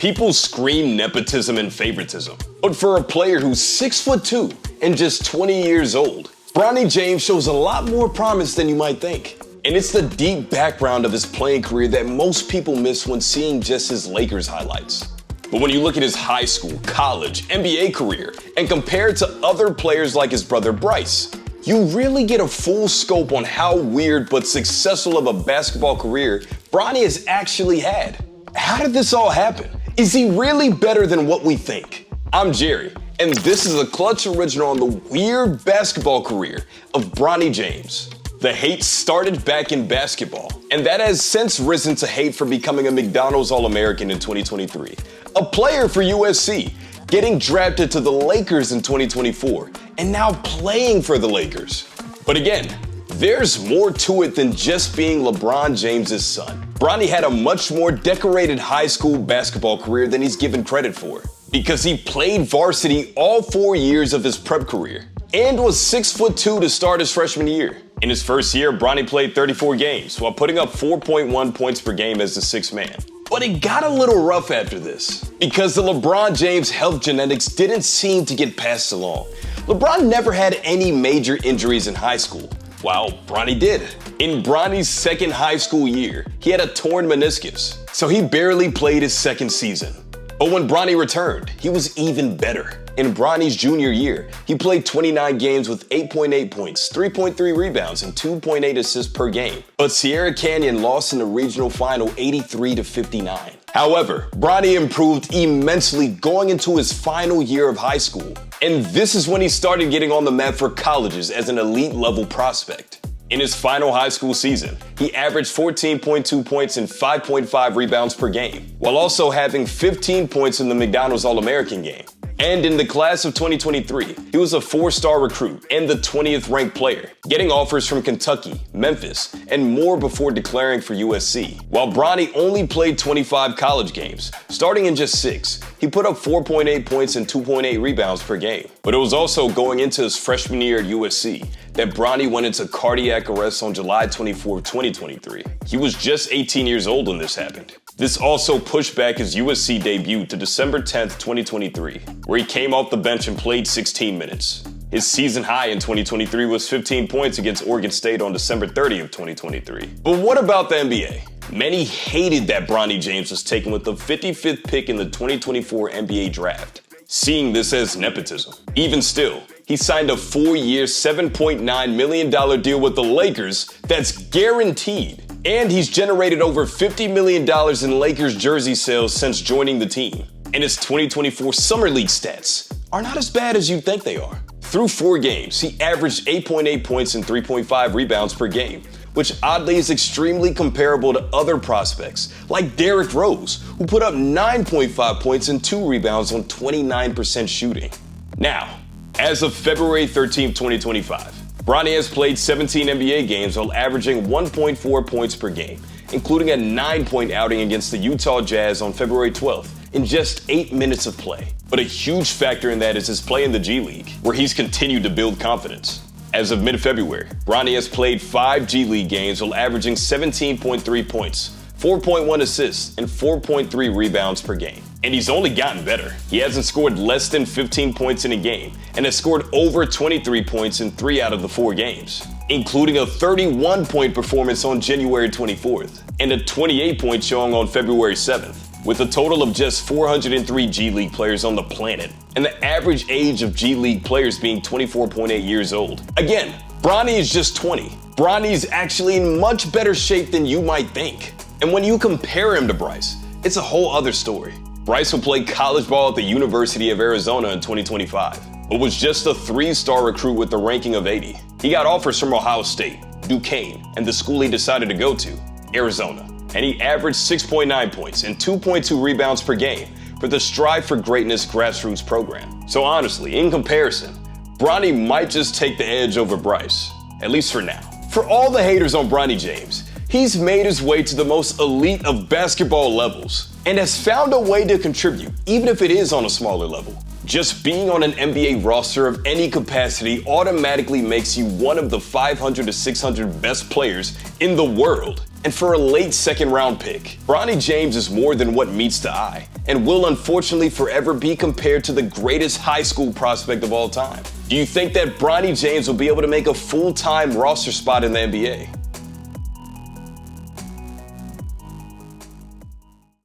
People scream nepotism and favoritism. But for a player who's 6'2" and just 20 years old, Bronny James shows a lot more promise than you might think. And it's the deep background of his playing career that most people miss when seeing just his Lakers highlights. But when you look at his high school, college, NBA career, and compare it to other players like his brother Bryce, you really get a full scope on how weird but successful of a basketball career Bronny has actually had. How did this all happen? Is he really better than what we think? I'm Jerry, and this is a Clutch original on the weird basketball career of Bronny James. The hate started back in basketball, and that has since risen to hate for becoming a McDonald's All-American in 2023, a player for USC, getting drafted to the Lakers in 2024, and now playing for the Lakers. But again, there's more to it than just being LeBron James' son. Bronny had a much more decorated high school basketball career than he's given credit for, because he played varsity all 4 years of his prep career and was 6'2" to start his freshman year. In his first year, Bronny played 34 games while putting up 4.1 points per game as the sixth man. But it got a little rough after this, because the LeBron James health genetics didn't seem to get passed along. LeBron never had any major injuries in high school, while Bronny did. In Bronny's second high school year, he had a torn meniscus, so he barely played his second season. But when Bronny returned, he was even better. In Bronny's junior year, he played 29 games with 8.8 points, 3.3 rebounds, and 2.8 assists per game. But Sierra Canyon lost in the regional final 83-59. However, Bronny improved immensely going into his final year of high school. And this is when he started getting on the map for colleges as an elite level prospect. In his final high school season, he averaged 14.2 points and 5.5 rebounds per game, while also having 15 points in the McDonald's All-American game. And in the class of 2023, he was a 4-star recruit and the 20th ranked player, getting offers from Kentucky, Memphis, and more before declaring for USC. While Bronny only played 25 college games, starting in just 6, he put up 4.8 points and 2.8 rebounds per game. But it was also going into his freshman year at USC that Bronny went into cardiac arrest on July 24, 2023. He was just 18 years old when this happened. This also pushed back his USC debut to December 10, 2023, where he came off the bench and played 16 minutes. His season high in 2023 was 15 points against Oregon State on December 30 of 2023. But what about the NBA? Many hated that Bronny James was taken with the 55th pick in the 2024 NBA draft, seeing this as nepotism. Even still, he signed a 4-year, $7.9 million deal with the Lakers that's guaranteed. And he's generated over $50 million in Lakers jersey sales since joining the team. And his 2024 Summer League stats are not as bad as you'd think they are. Through 4 games, he averaged 8.8 points and 3.5 rebounds per game, which oddly is extremely comparable to other prospects like Derrick Rose, who put up 9.5 points and 2 rebounds on 29% shooting. Now, as of February 13, 2025, Bronny has played 17 NBA games while averaging 1.4 points per game, including a 9-point outing against the Utah Jazz on February 12th in just 8 minutes of play. But a huge factor in that is his play in the G League, where he's continued to build confidence. As of mid-February, Bronny has played 5 G League games while averaging 17.3 points, 4.1 assists, and 4.3 rebounds per game. And he's only gotten better. He hasn't scored less than 15 points in a game and has scored over 23 points in 3 out of the 4 games, including a 31-point performance on January 24th and a 28-point showing on February 7th. With a total of just 403 G League players on the planet, and the average age of G League players being 24.8 years old. Again, Bronny is just 20. Bronny's actually in much better shape than you might think. And when you compare him to Bryce, it's a whole other story. Bryce will play college ball at the University of Arizona in 2025, but was just a 3-star recruit with a ranking of 80. He got offers from Ohio State, Duquesne, and the school he decided to go to, Arizona. And he averaged 6.9 points and 2.2 rebounds per game for the Strive for Greatness grassroots program. So honestly, in comparison, Bronny might just take the edge over Bryce, at least for now. For all the haters on Bronny James, he's made his way to the most elite of basketball levels and has found a way to contribute, even if it is on a smaller level. Just being on an NBA roster of any capacity automatically makes you one of the 500 to 600 best players in the world. And for a late second-round pick, Bronny James is more than what meets the eye, and will unfortunately forever be compared to the greatest high school prospect of all time. Do you think that Bronny James will be able to make a full-time roster spot in the NBA?